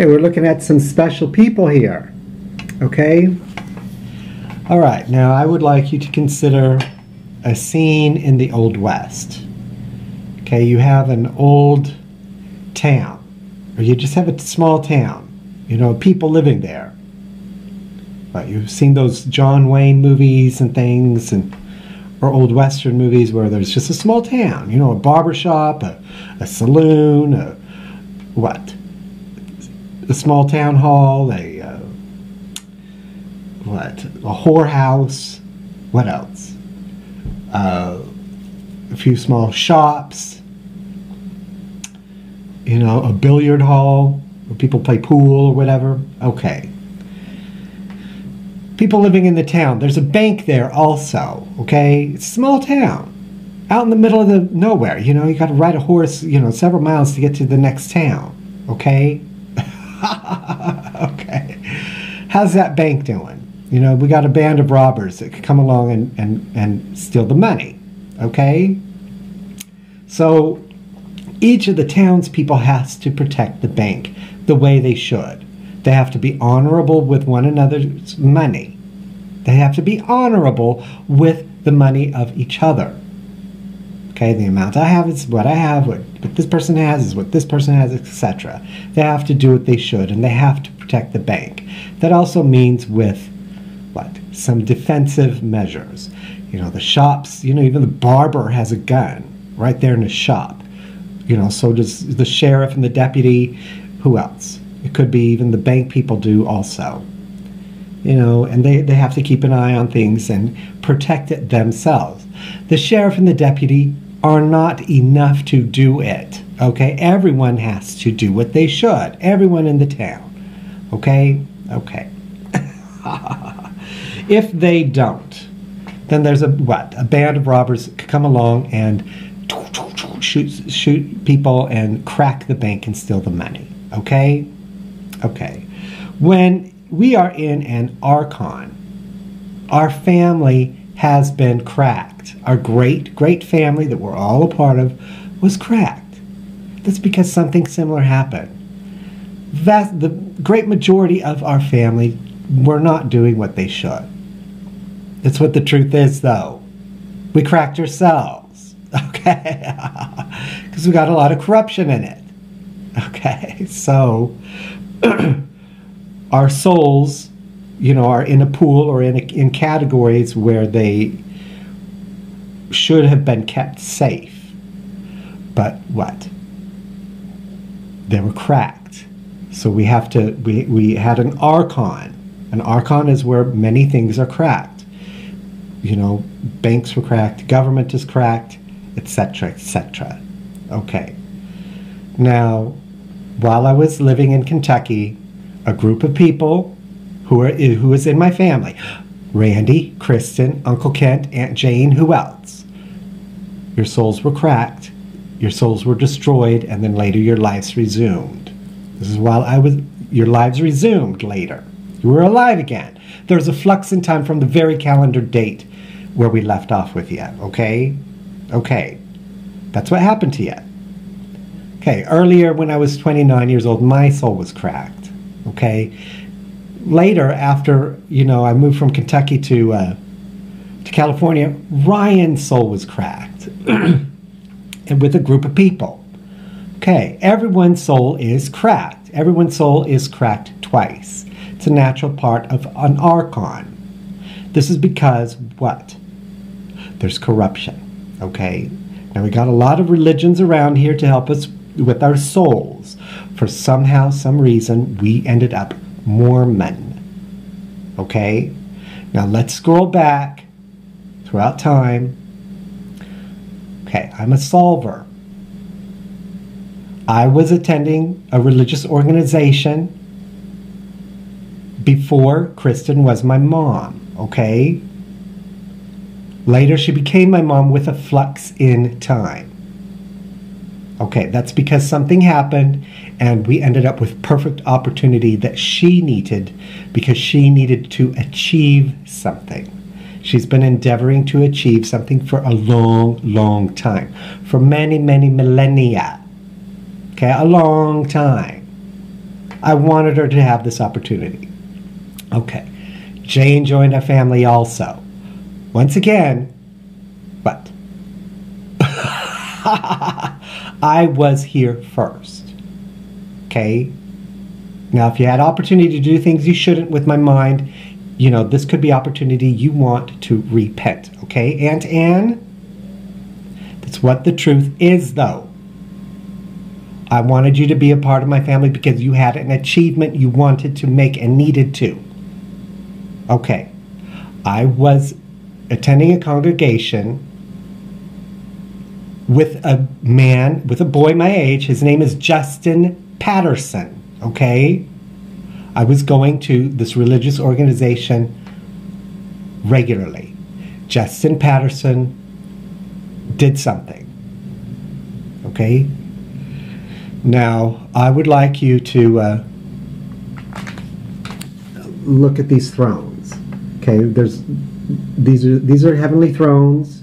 Okay, we're looking at some special people here. Okay? All right, now I would like you to consider a scene in the Old West. Okay, you have an old town, or you just have a small town, you know, people living there. But you've seen those John Wayne movies and things, or old Western movies where there's just a small town, you know, a barber shop, a saloon, a small town hall, a whorehouse, what else? A few small shops, you know, a billiard hall where people play pool or whatever. Okay. People living in the town. There's a bank there also, okay? It's a small town, out in the middle of the nowhere, you know, you got to ride a horse, you know, several miles to get to the next town, okay? Okay. How's that bank doing? You know, we got a band of robbers that could come along and steal the money, okay? So each of the townspeople has to protect the bank the way they should. They have to be honorable with one another's money. They have to be honorable with the money of each other. Okay, the amount I have is what I have, what this person has is what this person has, etc. They have to do what they should, and they have to protect the bank. That also means with some defensive measures. You know, the shops, you know, even the barber has a gun right there in his shop. You know, so does the sheriff and the deputy. Who else? It could be even the bank people do also. You know, and they have to keep an eye on things and protect it themselves. The sheriff and the deputy are not enough to do it. Okay? Everyone has to do what they should. Everyone in the town. Okay? Okay. If they don't, then there's a band of robbers could come along and shoot people and crack the bank and steal the money. Okay? Okay. When we are in an archon, our family has been cracked. Our great family that we're all a part of was cracked. That's because something similar happened. The great majority of our family were not doing what they should. That's what the truth is, though. We cracked ourselves, okay? Because we got a lot of corruption in it, okay? So our souls, you know, are in a pool or in categories where they should have been kept safe. But what? They were cracked. So we have to, we had an archon. An archon is where many things are cracked. You know, banks were cracked, government is cracked, etc., etc. Okay. Now, while I was living in Kentucky, a group of people who was in my family, Randy, Kristen, Uncle Kent, Aunt Jane, who else? Your souls were cracked, your souls were destroyed, and then later your lives resumed. This is your lives resumed later. You were alive again. There's a flux in time from the very calendar date where we left off with you, okay? Okay. That's what happened to you. Okay, earlier when I was 29 years old, my soul was cracked, okay? Later, after, you know, I moved from Kentucky to California, Ryan's soul was cracked and with a group of people. Okay, everyone's soul is cracked. Everyone's soul is cracked twice. It's a natural part of an archon. This is because what? There's corruption, okay? Now we got a lot of religions around here to help us with our souls. For somehow, some reason, we ended up Mormon, okay? Now let's scroll back throughout time. Okay, I'm a solver. I was attending a religious organization before Kristen was my mom, okay? Later, she became my mom with a flux in time. Okay, that's because something happened and we ended up with perfect opportunity that she needed because she needed to achieve something. She's been endeavoring to achieve something for a long, long time. For many, many millennia. Okay, a long time. I wanted her to have this opportunity. Okay. Jane joined our family also. Once again, what? I was here first. Okay? Now, if you had opportunity to do things you shouldn't with my mind, you know, this could be opportunity you want to repent. Okay, Aunt Anne? That's what the truth is, though. I wanted you to be a part of my family because you had an achievement you wanted to make and needed to. Okay. I was attending a congregation with a man, with a boy my age. His name is Justin Patterson. Okay? I was going to this religious organization regularly. Justin Patterson did something. Okay? Now, I would like you to look at these thrones. Okay, these are heavenly thrones,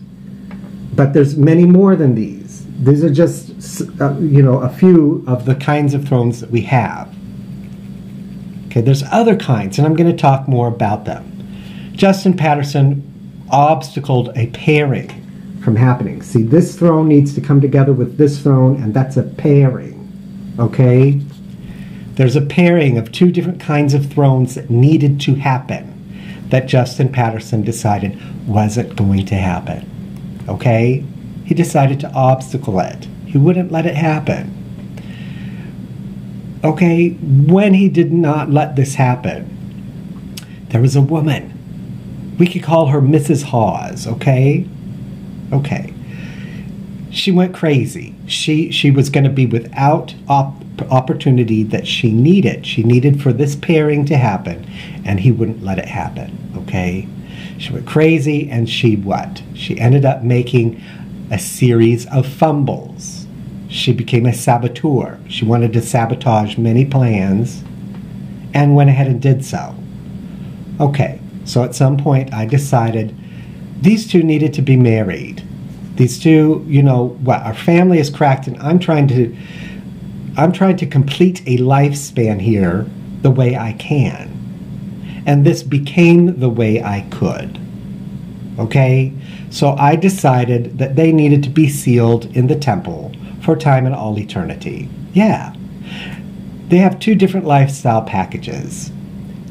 but there's many more than these. These are just you know, a few of the kinds of thrones that we have. Okay, there's other kinds, and I'm going to talk more about them. Justin Patterson obstacled a pairing from happening. See, this throne needs to come together with this throne, and that's a pairing. Okay? There's a pairing of two different kinds of thrones that needed to happen that Justin Patterson decided wasn't going to happen. Okay? He decided to obstacle it. He wouldn't let it happen. Okay? When he did not let this happen, there was a woman. We could call her Mrs. Hawes, okay? Okay. She went crazy. She was going to be without opportunity that she needed. She needed for this pairing to happen, and he wouldn't let it happen, okay? She went crazy, and she what? She ended up making a series of fumbles. She became a saboteur. She wanted to sabotage many plans and went ahead and did so. Okay, so at some point I decided these two needed to be married. These two, you know, what, our family is cracked, and I'm trying to complete a lifespan here the way I can. And this became the way I could. Okay? So I decided that they needed to be sealed in the temple for time and all eternity. Yeah. They have two different lifestyle packages.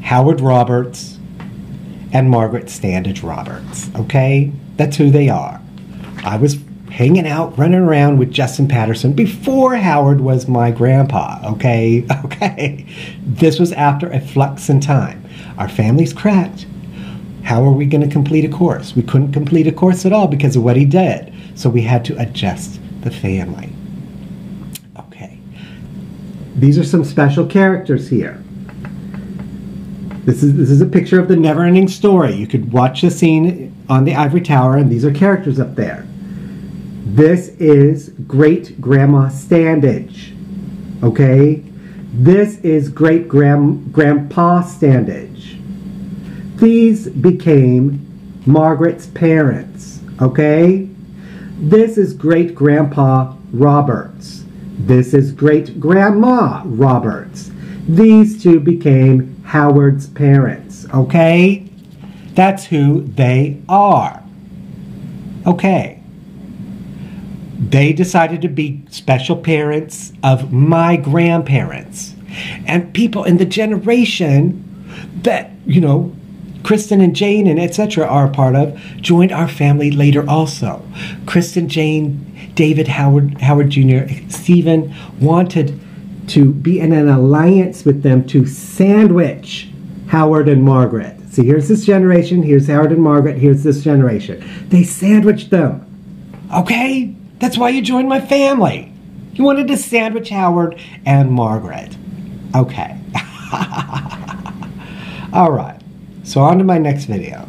Howard Roberts and Margaret Standage Roberts. Okay? That's who they are. I was hanging out, running around with Justin Patterson before Howard was my grandpa, okay? Okay. This was after a flux in time. Our family's cracked. How are we going to complete a course? We couldn't complete a course at all because of what he did. So we had to adjust the family. Okay. These are some special characters here. This is a picture of the never-ending story. You could watch the scene on the ivory tower, and these are characters up there. This is Great-Grandma Standage, okay? This is Great-Grandpa Standage. These became Margaret's parents, okay? This is Great-Grandpa Roberts. This is Great-Grandma Roberts. These two became Howard's parents, okay? That's who they are, okay? They decided to be special parents of my grandparents. And people in the generation that, you know, Kristen and Jane and etc. are a part of joined our family later also. Kristen, Jane, David, Howard Jr., Stephen wanted to be in an alliance with them to sandwich Howard and Margaret. See, here's this generation, here's Howard and Margaret, here's this generation. They sandwiched them, okay? That's why you joined my family. You wanted to sandwich Howard and Margaret. Okay. All right. So on to my next video.